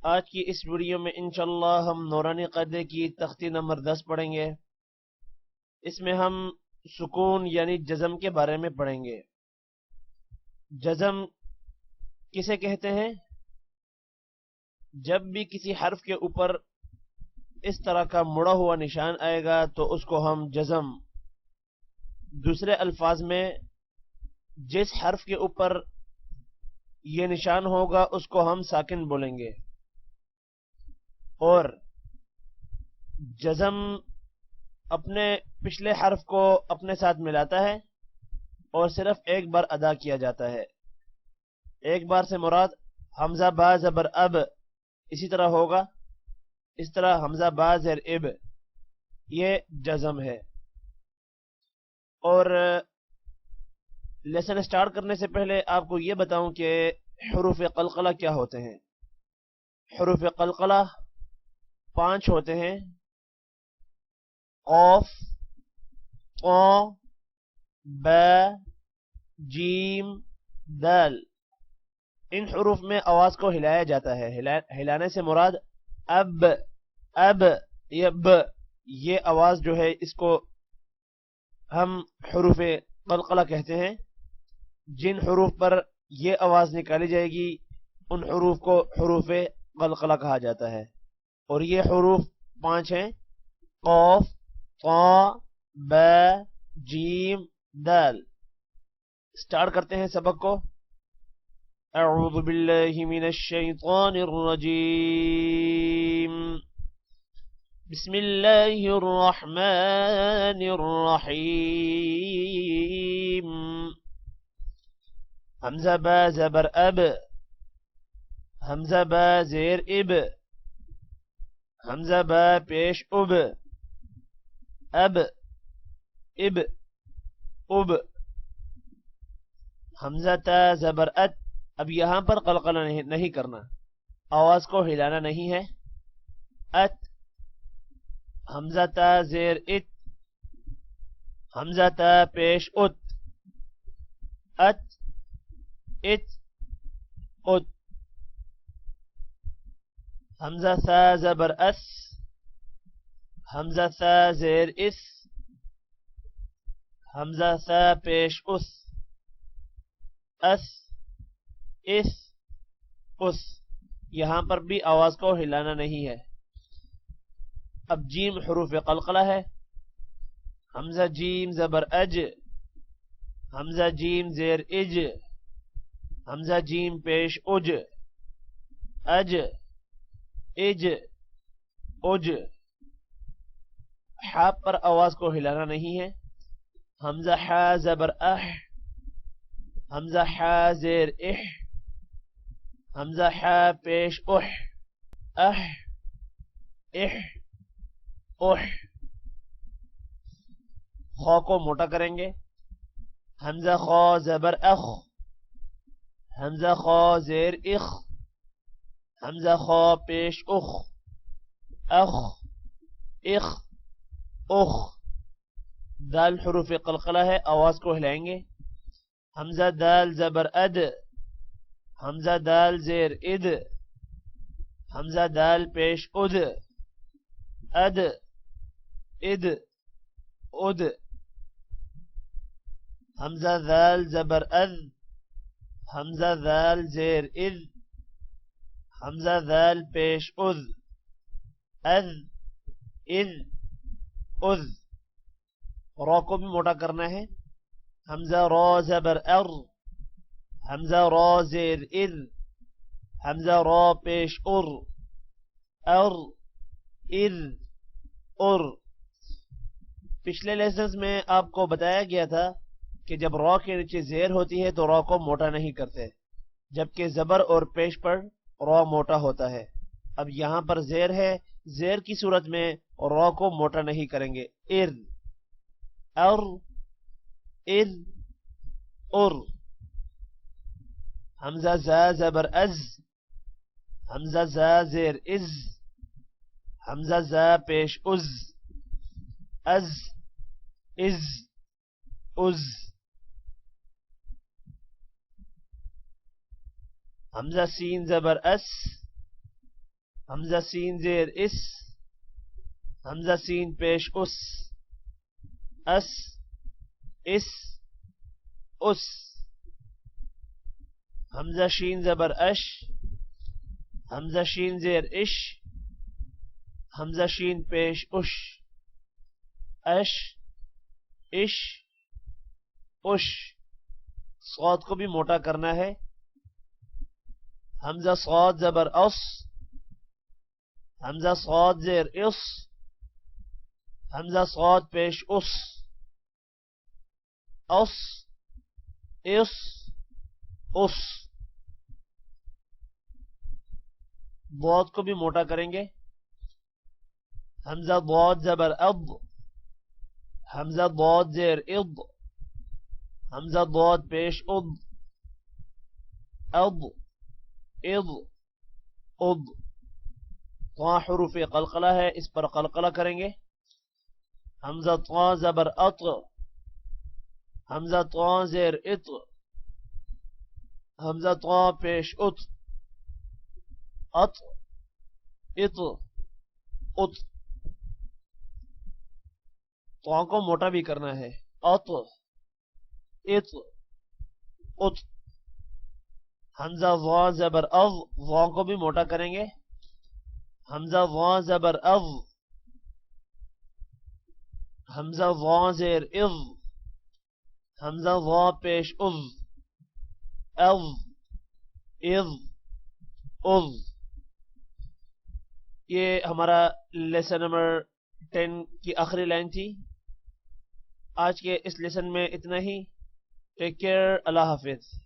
آج کی اس ویڈیو میں انشاءاللہ ہم نورانی قاعدے کی تختی نمبر 10 پڑھیں گے۔ اس میں ہم سکون یعنی جزم کے بارے میں پڑھیں گے۔ جزم کسے کہتے ہیں؟ جب بھی کسی حرف کے اوپر اس طرح کا مڑا ہوا نشان آئے گا تو اس کو ہم جزم، دوسرے الفاظ میں جس حرف کے اوپر یہ نشان ہوگا اس کو ہم ساکن بولیں گے۔ اور جزم اپنے پچھلے حرف کو اپنے ساتھ ملاتا ہے اور صرف ایک بار ادا کیا جاتا ہے۔ ایک بار سے مراد حمزہ با زبر اب، اسی طرح ہوگا، اس طرح حمزہ با زیر اب، یہ جزم ہے۔ اور لیسن سٹارٹ کرنے سے پہلے آپ کو یہ بتاؤں کہ حروف قلقلہ کیا ہوتے ہیں۔ حروف قلقلہ 5 ہوتے ہیں: قاف، طا، با، جیم، دال۔ ان حروف میں آواز کو ہلایا جاتا ہے۔ ہلانے سے مراد اب، اب، یہ ب، یہ آواز جو ہے اس کو ہم حروف قلقلہ کہتے ہیں۔ جن حروف پر یہ آواز نکالی جائے گی ان حروف کو حروف قلقلہ کہا جاتا ہے۔ اور یہ حروف 5 ہیں: قاف، طا، با، جیم، دال۔ سٹارٹ کرتے ہیں سبق کو۔ اعوذ باللہ من الشیطان الرجیم، بسم اللہ الرحمن الرحیم۔ حمزہ با زبر اب، حمزہ با زیر اب، حمزہ با پیش اب، اب، اب، اب۔ حمزہ تا زبر ات، اب یہاں پر قلقلہ نہیں کرنا، آواز کو ہلانا نہیں ہے۔ ات، حمزہ تا زیر ات، حمزہ تا پیش ات، ات، ات، ات۔ حمزہ ثا زبر اس، حمزہ ثا زیر اس، حمزہ ثا پیش اس، اس، اس، اس۔ یہاں پر بھی آواز کو ہلانا نہیں ہے۔ اب جیم حروف قلقلہ ہے۔ حمزہ جیم زبر اج، حمزہ جیم زیر اج، حمزہ جیم پیش اج، اج، اج، اج۔ حا پر آواز کو ہلانا نہیں ہے۔ حمزہ حا زبر اح، حمزہ حا زیر اح، حمزہ حا پیش اح، اح، اح، اح۔ خا کو موٹا کریں گے۔ حمزہ خا زبر اخ، حمزہ خا زیر اخ، حمزہ خا پیش اخ، اخ، اخ، اخ۔ دال حروف قلقلہ ہے، آواز کو ہلائیں گے۔ حمزہ دال زبر اد، حمزہ دال زیر اد، حمزہ دال پیش اد، اد، اد، اد۔ حمزہ دال زبر اذ، حمزہ دال زیر اذ، حمزہ دال پیش اذ، اذ، اذ، اذ۔ را کو بھی موٹا کرنا ہے۔ حمزہ را زبر ار، حمزہ را زیر اذ، حمزہ را پیش ار، ار، اذ، ار۔ پچھلے لیسنز میں آپ کو بتایا گیا تھا کہ جب را کے نیچے زیر ہوتی ہے تو را کو موٹا نہیں کرتے، جبکہ زبر اور پیش پر را موٹا ہوتا ہے۔ اب یہاں پر زیر ہے، زیر کی صورت میں را کو موٹا نہیں کریں گے۔ ار، ار، ار، ار۔ حمزہ زا زبر از، حمزہ زا زیر از، حمزہ زا پیش از، از، از، از۔ حمزہ سین زبر اس، حمزہ سین زیر اس، حمزہ سین پیش اس، اس اس اس، حمزہ شین زبر اش، حمزہ شین زیر اش، حمزہ شین پیش اش، اش اش اش، صاد کو بھی موٹا کرنا ہے، حمزہ صاد زبر اس، حمزہ صاد زیر اس، حمزہ صاد پیش اس، اس اس اس، ضاد کو بھی موٹا کریں گے، حمزہ ضاد زبر اض، حمزہ ضاد زیر اض، حمزہ ضاد پیش اض، اض اض اض، طا حروف قلقلہ ہے، اس پر قلقلہ کریں گے، حمزہ طا زبر اط، حمزہ طا زیر اط، حمزہ طا پیش اط، اط اط اط، طا کو موٹا بھی کرنا ہے، اط اط اط، حمزہ ضا زبر اض، ضا کو بھی موٹا کریں گے، حمزہ ضا زبر اض، حمزہ ضا زیر اض، حمزہ ضا پیش اض، اض اض اض۔ یہ ہمارا لیسن نمبر 10 کی آخری لائن تھی۔ آج کے اس لیسن میں اتنا ہی۔ ٹیک کیئر، اللہ حافظ۔